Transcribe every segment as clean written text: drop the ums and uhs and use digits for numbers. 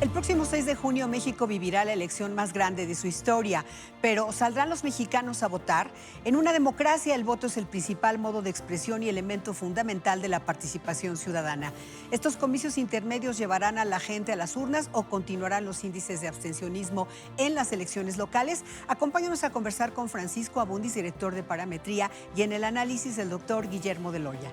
El próximo 6 de junio México vivirá la elección más grande de su historia, pero ¿saldrán los mexicanos a votar? En una democracia el voto es el principal modo de expresión y elemento fundamental de la participación ciudadana. ¿Estos comicios intermedios llevarán a la gente a las urnas o continuarán los índices de abstencionismo en las elecciones locales? Acompáñanos a conversar con Francisco Abundis, director de Parametría, y en el análisis el doctor Guillermo de Loya.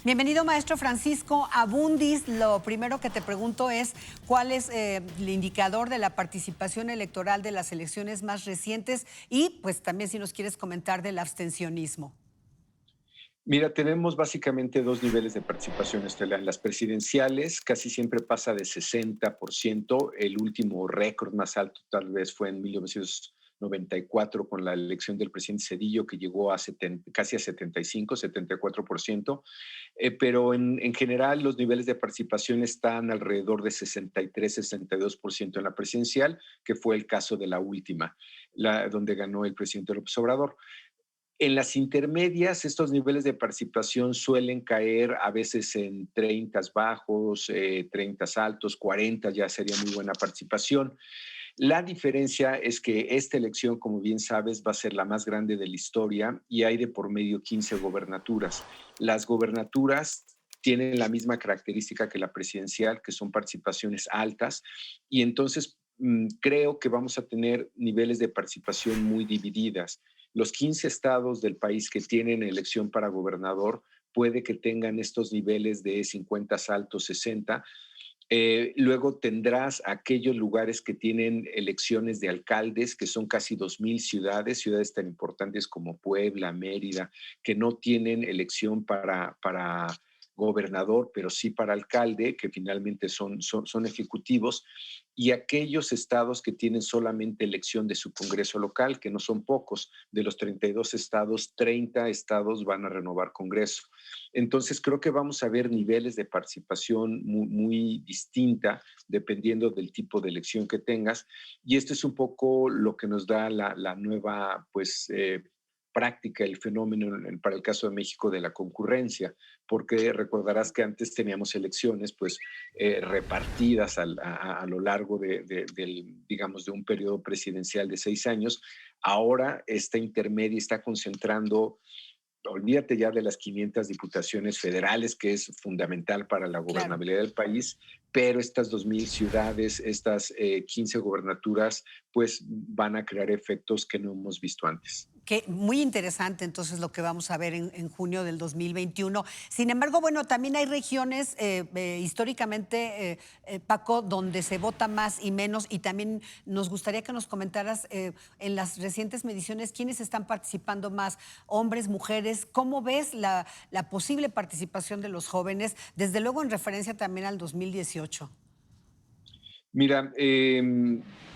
Bienvenido, maestro Francisco Abundis. Lo primero que te pregunto es, ¿cuál es el indicador de la participación electoral de las elecciones más recientes? Y, pues, también si nos quieres comentar del abstencionismo. Mira, tenemos básicamente dos niveles de participación, Estela. En las presidenciales casi siempre pasa de 60%. El último récord más alto tal vez fue en 1994 con la elección del presidente Zedillo, que llegó a casi a 75, 74%. Pero en general los niveles de participación están alrededor de 63, 62% en la presidencial, que fue el caso de la última, donde ganó el presidente López Obrador. En las intermedias, estos niveles de participación suelen caer a veces en 30 bajos, 30 altos, 40 ya sería muy buena participación. La diferencia es que esta elección, como bien sabes, va a ser la más grande de la historia y hay de por medio 15 gobernaturas. Las gobernaturas tienen la misma característica que la presidencial, que son participaciones altas, y entonces creo que vamos a tener niveles de participación muy divididas. Los 15 estados del país que tienen elección para gobernador puede que tengan estos niveles de 50 altos, 60. Luego tendrás aquellos lugares que tienen elecciones de alcaldes, que son casi 2,000 ciudades, ciudades tan importantes como Puebla, Mérida, que no tienen elección para gobernador, pero sí para alcalde, que finalmente son ejecutivos, y aquellos estados que tienen solamente elección de su Congreso local, que no son pocos. De los 32 estados, 30 estados van a renovar Congreso. Entonces creo que vamos a ver niveles de participación muy distinta dependiendo del tipo de elección que tengas, y esto es un poco lo que nos da la nueva práctica, el fenómeno para el caso de México de la concurrencia, porque recordarás que antes teníamos elecciones repartidas a lo largo digamos, de un periodo presidencial de 6 años. Ahora esta intermedia está concentrando. Olvídate ya de las 500 diputaciones federales, que es fundamental para la Claro. gobernabilidad del país, pero estas 2,000 ciudades, estas 15 gobernaturas, pues van a crear efectos que no hemos visto antes. Que muy interesante entonces lo que vamos a ver en junio del 2021. Sin embargo, bueno, también hay regiones históricamente, Paco, donde se vota más y menos, y también nos gustaría que nos comentaras en las recientes mediciones quiénes están participando más, hombres, mujeres. ¿Cómo ves la posible participación de los jóvenes, desde luego en referencia también al 2018? Mira,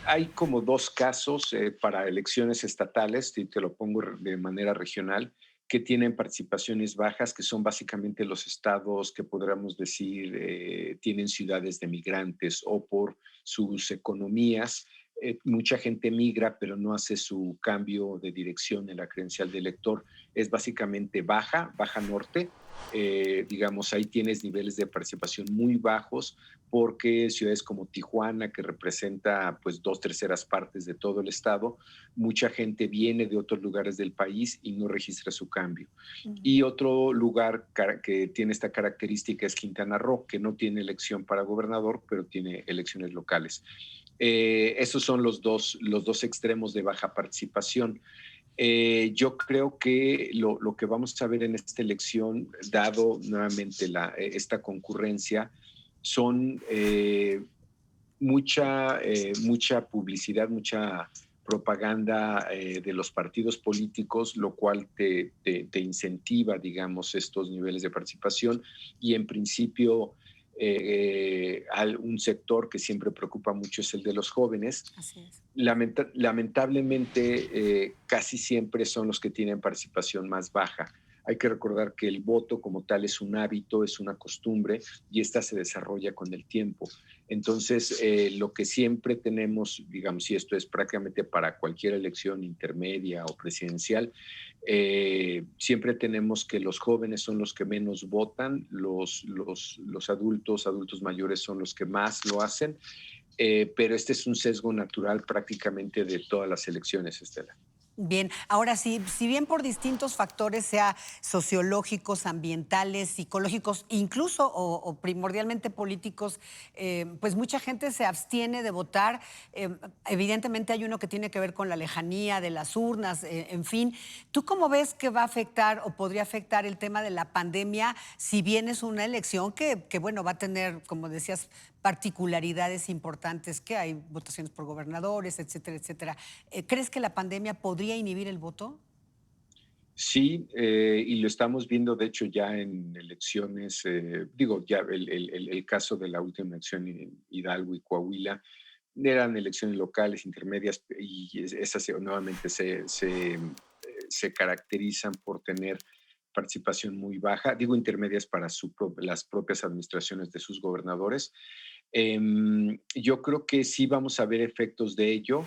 hay como dos casos para elecciones estatales, y te lo pongo de manera regional, que tienen participaciones bajas, que son básicamente los estados que podríamos decir tienen ciudades de migrantes o por sus economías. Mucha gente migra, pero no hace su cambio de dirección en la credencial de elector. Es básicamente baja norte. Digamos, ahí tienes niveles de participación muy bajos porque ciudades como Tijuana, que representa pues 2/3 de todo el estado, mucha gente viene de otros lugares del país y no registra su cambio. Y otro lugar que tiene esta característica es Quintana Roo, que no tiene elección para gobernador, pero tiene elecciones locales. Esos son los dos extremos de baja participación. Yo creo que lo que vamos a ver en esta elección, dado nuevamente esta concurrencia, son mucha publicidad, mucha propaganda de los partidos políticos, lo cual te incentiva, digamos, estos niveles de participación, y en principio un sector que siempre preocupa mucho es el de los jóvenes. Así es. Lamentablemente, casi siempre son los que tienen participación más baja. Hay que recordar que el voto como tal es un hábito, es una costumbre y esta se desarrolla con el tiempo. Entonces, lo que siempre tenemos, digamos, y esto es prácticamente para cualquier elección intermedia o presidencial, siempre tenemos que los jóvenes son los que menos votan, los adultos mayores son los que más lo hacen, pero este es un sesgo natural prácticamente de todas las elecciones, Estela. Bien, ahora sí, si bien por distintos factores, sea sociológicos, ambientales, psicológicos, incluso o primordialmente políticos, pues mucha gente se abstiene de votar. Evidentemente hay uno que tiene que ver con la lejanía de las urnas, en fin. ¿Tú cómo ves que va a afectar o podría afectar el tema de la pandemia, si bien es una elección que bueno, va a tener, como decías, particularidades importantes, que hay votaciones por gobernadores, etcétera, etcétera? ¿Crees que la pandemia podría inhibir el voto? Sí, y lo estamos viendo, de hecho, ya en elecciones, digo, ya el caso de la última elección en Hidalgo y Coahuila, eran elecciones locales, intermedias, y esas nuevamente se caracterizan por tener participación muy baja, digo intermedias para las propias administraciones de sus gobernadores. Yo creo que sí vamos a ver efectos de ello.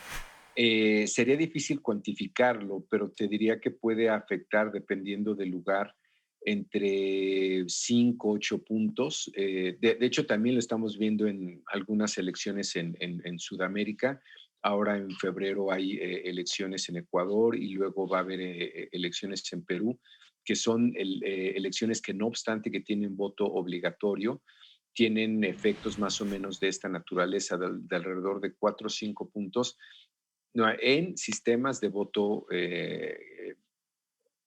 Sería difícil cuantificarlo, pero te diría que puede afectar, dependiendo del lugar, entre 5, 8 puntos. De hecho, también lo estamos viendo en algunas elecciones en Sudamérica. Ahora en febrero hay elecciones en Ecuador y luego va a haber elecciones en Perú, que son elecciones que no obstante que tienen voto obligatorio, tienen efectos más o menos de esta naturaleza, de alrededor de 4 o 5 puntos no, en sistemas de voto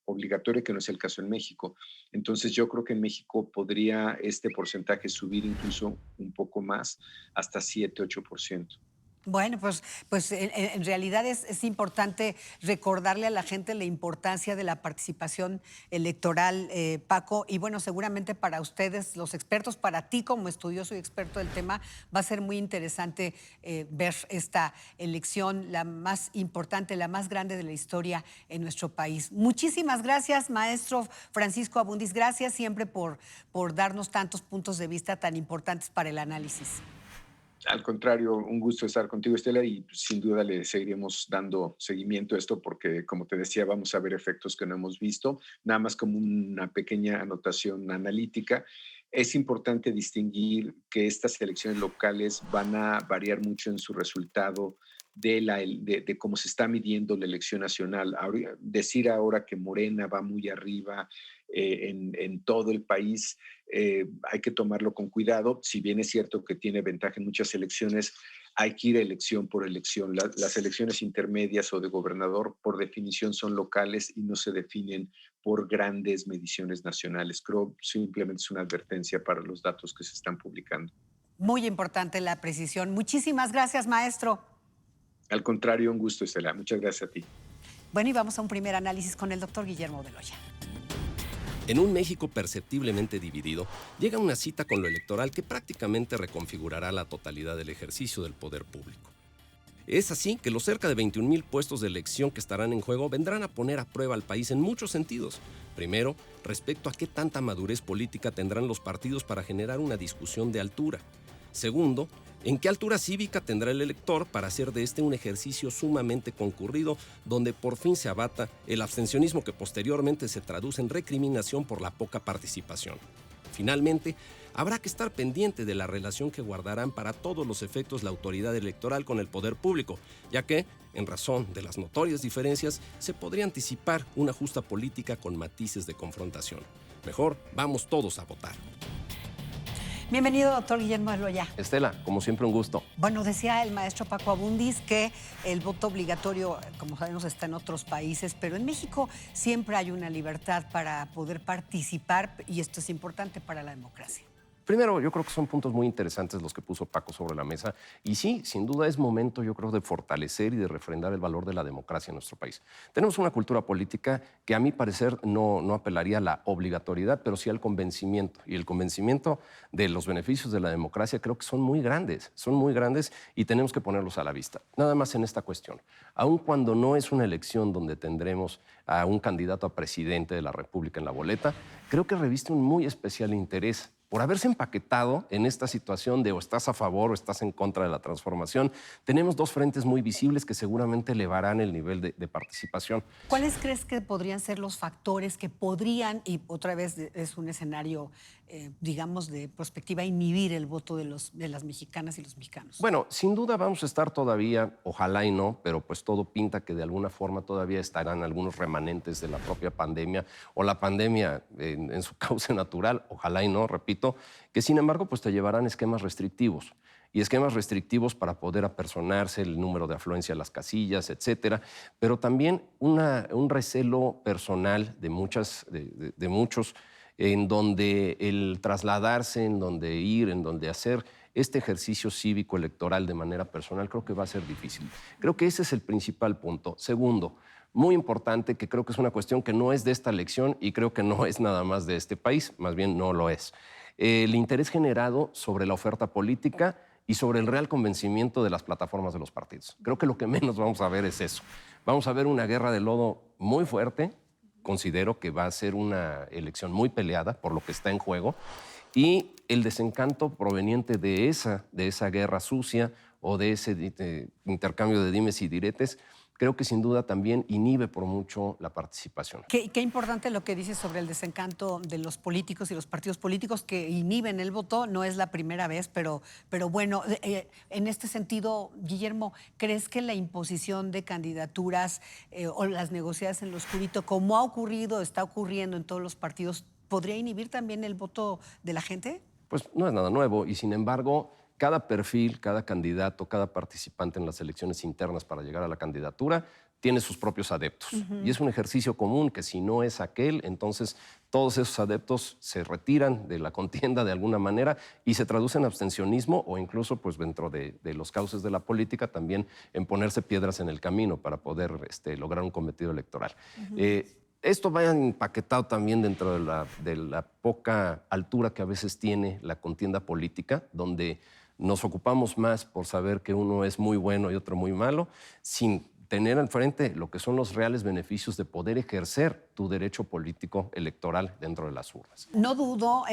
obligatorio, que no es el caso en México. Entonces yo creo que en México podría este porcentaje subir incluso un poco más, hasta 7, 8%. Bueno, pues en realidad es importante recordarle a la gente la importancia de la participación electoral, Paco, y bueno, seguramente para ustedes, los expertos, para ti como estudioso y experto del tema, va a ser muy interesante ver esta elección, la más importante, la más grande de la historia en nuestro país. Muchísimas gracias, maestro Francisco Abundis, gracias siempre por darnos tantos puntos de vista tan importantes para el análisis. Al contrario, un gusto estar contigo, Estela, y sin duda le seguiremos dando seguimiento a esto porque, como te decía, vamos a ver efectos que no hemos visto. Nada más como una pequeña anotación analítica. Es importante distinguir que estas elecciones locales van a variar mucho en su resultado de cómo se está midiendo la elección nacional. Decir ahora que Morena va muy arriba en todo el país, hay que tomarlo con cuidado. Si bien es cierto que tiene ventaja en muchas elecciones, hay que ir elección por elección. Las elecciones intermedias o de gobernador, por definición, son locales y no se definen por grandes mediciones nacionales. Creo simplemente es una advertencia para los datos que se están publicando. Muy importante la precisión. Muchísimas gracias, maestro. Al contrario, un gusto, Estela. Muchas gracias a ti. Bueno, y vamos a un primer análisis con el doctor Guillermo Beloya. En un México perceptiblemente dividido, llega una cita con lo electoral que prácticamente reconfigurará la totalidad del ejercicio del poder público. Es así que los cerca de 21,000 puestos de elección que estarán en juego vendrán a poner a prueba al país en muchos sentidos. Primero, respecto a qué tanta madurez política tendrán los partidos para generar una discusión de altura. Segundo, ¿en qué altura cívica tendrá el elector para hacer de este un ejercicio sumamente concurrido, donde por fin se abata el abstencionismo que posteriormente se traduce en recriminación por la poca participación? Finalmente, habrá que estar pendiente de la relación que guardarán para todos los efectos la autoridad electoral con el poder público, ya que, en razón de las notorias diferencias, se podría anticipar una justa política con matices de confrontación. Mejor, vamos todos a votar. Bienvenido, doctor Guillermo Beloya. Estela, como siempre, un gusto. Bueno, decía el maestro Paco Abundis que el voto obligatorio, como sabemos, está en otros países, pero en México siempre hay una libertad para poder participar y esto es importante para la democracia. Primero, yo creo que son puntos muy interesantes los que puso Paco sobre la mesa. Y sí, sin duda es momento, yo creo, de fortalecer y de refrendar el valor de la democracia en nuestro país. Tenemos una cultura política que a mi parecer no apelaría a la obligatoriedad, pero sí al convencimiento. Y el convencimiento de los beneficios de la democracia creo que son muy grandes y tenemos que ponerlos a la vista. Nada más en esta cuestión. Aun cuando no es una elección donde tendremos a un candidato a presidente de la República en la boleta, creo que reviste un muy especial interés por haberse empaquetado en esta situación de o estás a favor o estás en contra de la transformación. Tenemos dos frentes muy visibles que seguramente elevarán el nivel de participación. ¿Cuáles crees que podrían ser los factores que podrían, y otra vez es un escenario, digamos, de perspectiva, inhibir el voto de las mexicanas y los mexicanos? Bueno, sin duda vamos a estar todavía, ojalá y no, pero pues todo pinta que de alguna forma todavía estarán algunos remanentes de la propia pandemia o la pandemia en su cauce natural, ojalá y no, repito, que sin embargo pues te llevarán esquemas restrictivos. Y esquemas restrictivos para poder apersonarse, el número de afluencia a las casillas, etcétera, pero también un recelo personal de muchos, en donde el trasladarse, en donde ir, en donde hacer este ejercicio cívico electoral de manera personal, creo que va a ser difícil. Creo que ese es el principal punto. Segundo, muy importante, que creo que es una cuestión que no es de esta elección y creo que no es nada más de este país, más bien no lo es. El interés generado sobre la oferta política y sobre el real convencimiento de las plataformas de los partidos. Creo que lo que menos vamos a ver es eso. Vamos a ver una guerra de lodo muy fuerte. Considero que va a ser una elección muy peleada por lo que está en juego. Y el desencanto proveniente de esa guerra sucia o de ese intercambio de dimes y diretes, creo que sin duda también inhibe por mucho la participación. Qué importante lo que dices sobre el desencanto de los políticos y los partidos políticos que inhiben el voto. No es la primera vez, pero bueno, en este sentido, Guillermo, ¿crees que la imposición de candidaturas o las negociadas en lo oscurito, como ha ocurrido, está ocurriendo en todos los partidos, podría inhibir también el voto de la gente? Pues no es nada nuevo y sin embargo cada perfil, cada candidato, cada participante en las elecciones internas para llegar a la candidatura tiene sus propios adeptos. Y es un ejercicio común que si no es aquel, entonces todos esos adeptos se retiran de la contienda de alguna manera y se traducen en abstencionismo o incluso pues dentro de los cauces de la política también en ponerse piedras en el camino para poder lograr un cometido electoral. Esto va empaquetado también dentro de la poca altura que a veces tiene la contienda política, donde nos ocupamos más por saber que uno es muy bueno y otro muy malo, sin tener al frente lo que son los reales beneficios de poder ejercer tu derecho político electoral dentro de las urnas. No dudo,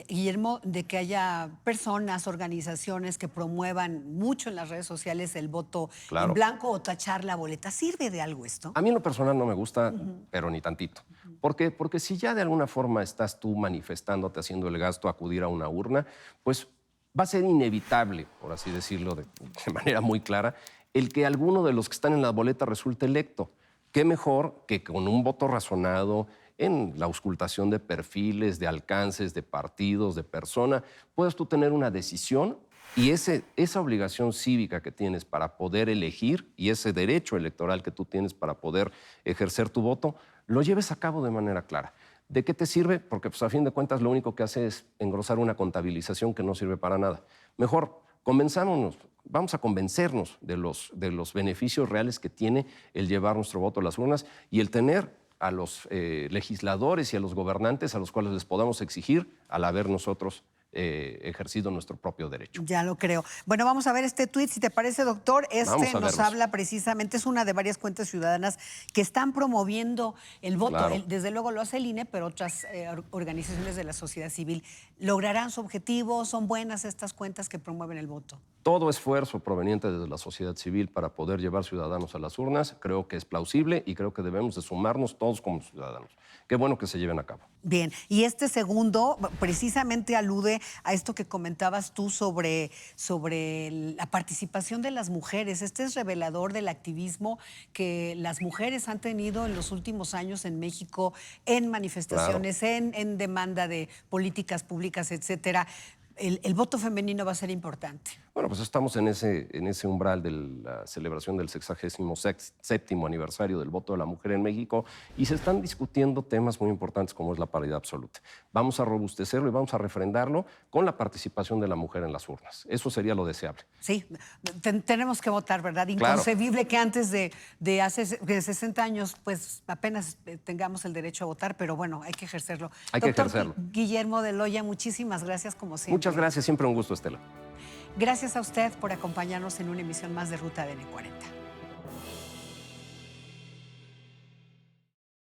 Guillermo, de que haya personas, organizaciones que promuevan mucho en las redes sociales el voto en blanco o tachar la boleta. ¿Sirve de algo esto? A mí en lo personal no me gusta, pero ni tantito. ¿Por qué? Porque si ya de alguna forma estás tú manifestándote, haciendo el gasto, acudir a una urna, pues va a ser inevitable, por así decirlo de manera muy clara, el que alguno de los que están en la boleta resulte electo. ¿Qué mejor que con un voto razonado, en la auscultación de perfiles, de alcances, de partidos, de persona, puedas tú tener una decisión y esa obligación cívica que tienes para poder elegir y ese derecho electoral que tú tienes para poder ejercer tu voto, lo lleves a cabo de manera clara. ¿De qué te sirve? Porque pues, a fin de cuentas lo único que hace es engrosar una contabilización que no sirve para nada. Mejor, vamos a convencernos de los beneficios reales que tiene el llevar nuestro voto a las urnas y el tener a los legisladores y a los gobernantes a los cuales les podamos exigir al haber nosotros ejercido nuestro propio derecho. Ya lo creo. Bueno, vamos a ver este tuit, si te parece, doctor. Nos habla precisamente, es una de varias cuentas ciudadanas que están promoviendo el voto. Claro. Desde luego lo hace el INE, pero otras organizaciones de la sociedad civil lograrán su objetivo. ¿Son buenas estas cuentas que promueven el voto? Todo esfuerzo proveniente desde la sociedad civil para poder llevar ciudadanos a las urnas creo que es plausible y creo que debemos de sumarnos todos como ciudadanos. Qué bueno que se lleven a cabo. Bien, y este segundo precisamente alude a esto que comentabas tú sobre la participación de las mujeres. Este es revelador del activismo que las mujeres han tenido en los últimos años en México, en manifestaciones, claro, en demanda de políticas públicas, etcétera. El voto femenino va a ser importante. Bueno, pues estamos en ese umbral de la celebración del 67º aniversario del voto de la mujer en México y se están discutiendo temas muy importantes como es la paridad absoluta. Vamos a robustecerlo y vamos a refrendarlo con la participación de la mujer en las urnas. Eso sería lo deseable. Sí, tenemos que votar, ¿verdad? Inconcebible que antes de hace 60 años, pues apenas tengamos el derecho a votar, pero bueno, hay que ejercerlo. Hay que ejercerlo. Guillermo de Loya, muchísimas gracias como siempre. Muchas gracias, siempre un gusto, Estela. Gracias a usted por acompañarnos en una emisión más de Ruta DN40.